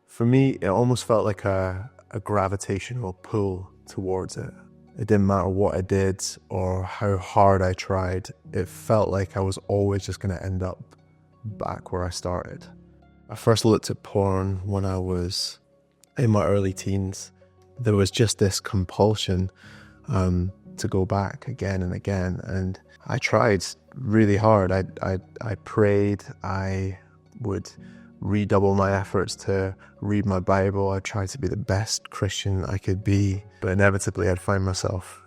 For me, it almost felt like a gravitational pull towards it. It didn't matter what I did or how hard I tried. It felt like I was always just going to end up back where I started. I first looked at porn when I was in my early teens. There was just this compulsion to go back again and again, and I tried really hard. I prayed. I would redouble my efforts to read my Bible. I tried to be the best Christian I could be, but inevitably I'd find myself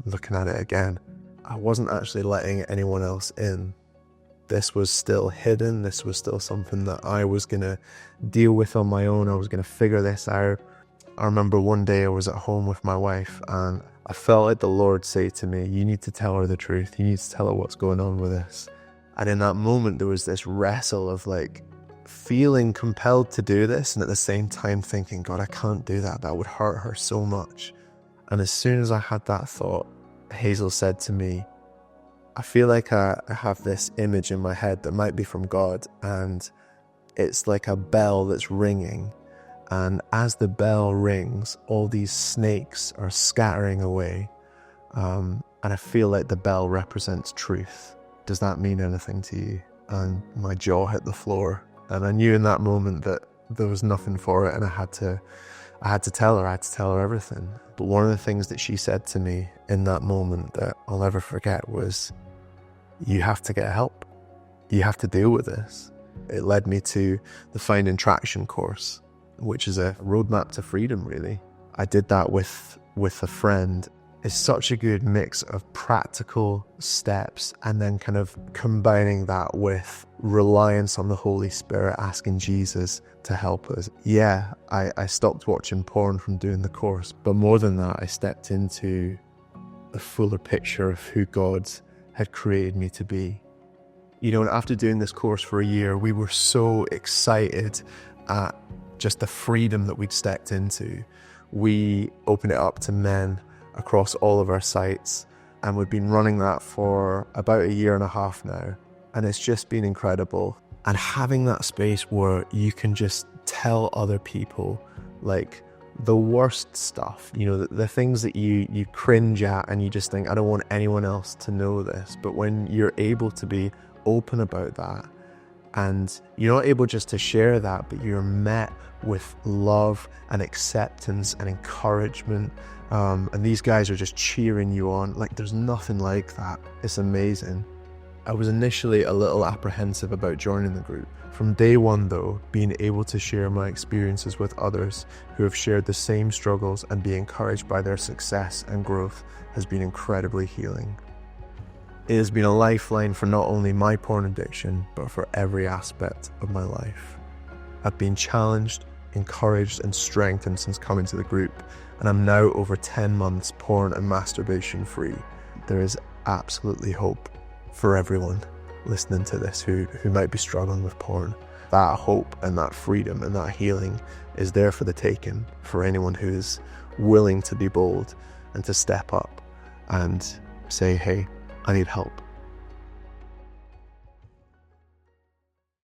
looking at it again. I wasn't actually letting anyone else in. This was still hidden. This was still something that I was going to deal with on my own. I was going to figure this out. I remember one day I was at home with my wife and I felt like the Lord say to me, you need to tell her the truth. You need to tell her what's going on with this. And in that moment, there was this wrestle of like feeling compelled to do this and at the same time thinking, God, I can't do that. That would hurt her so much. And as soon as I had that thought, Hazel said to me, I feel like I have this image in my head that might be from God, and it's like a bell that's ringing. And as the bell rings, all these snakes are scattering away. And I feel like the bell represents truth. Does that mean anything to you? And my jaw hit the floor. And I knew in that moment that there was nothing for it, and I had to tell her. I had to tell her everything. But one of the things that she said to me in that moment that I'll never forget was, you have to get help. You have to deal with this. It led me to the Finding Traction course, which is a roadmap to freedom, really. I did that with a friend. It's such a good mix of practical steps and then kind of combining that with reliance on the Holy Spirit, asking Jesus to help us. Yeah, I stopped watching porn from doing the course, but more than that, I stepped into a fuller picture of who God had created me to be. You know, after doing this course for a year, we were so excited at just the freedom that we'd stepped into. We opened it up to men across all of our sites, and we've been running that for about a year and a half now, and it's just been incredible. And having that space where you can just tell other people like the worst stuff, you know, the things that you cringe at and you just think, I don't want anyone else to know this. But when you're able to be open about that, and you're not able just to share that, but you're met with love and acceptance and encouragement, and these guys are just cheering you on. Like, there's nothing like that. It's amazing. I was initially a little apprehensive about joining the group. From day one though, being able to share my experiences with others who have shared the same struggles and be encouraged by their success and growth has been incredibly healing. It has been a lifeline for not only my porn addiction, but for every aspect of my life. I've been challenged, encouraged and strengthened since coming to the group, and I'm now over 10 months porn and masturbation free. There is absolutely hope for everyone listening to this who might be struggling with porn. That hope and that freedom and that healing is there for the taking for anyone who is willing to be bold and to step up and say, hey, I need help.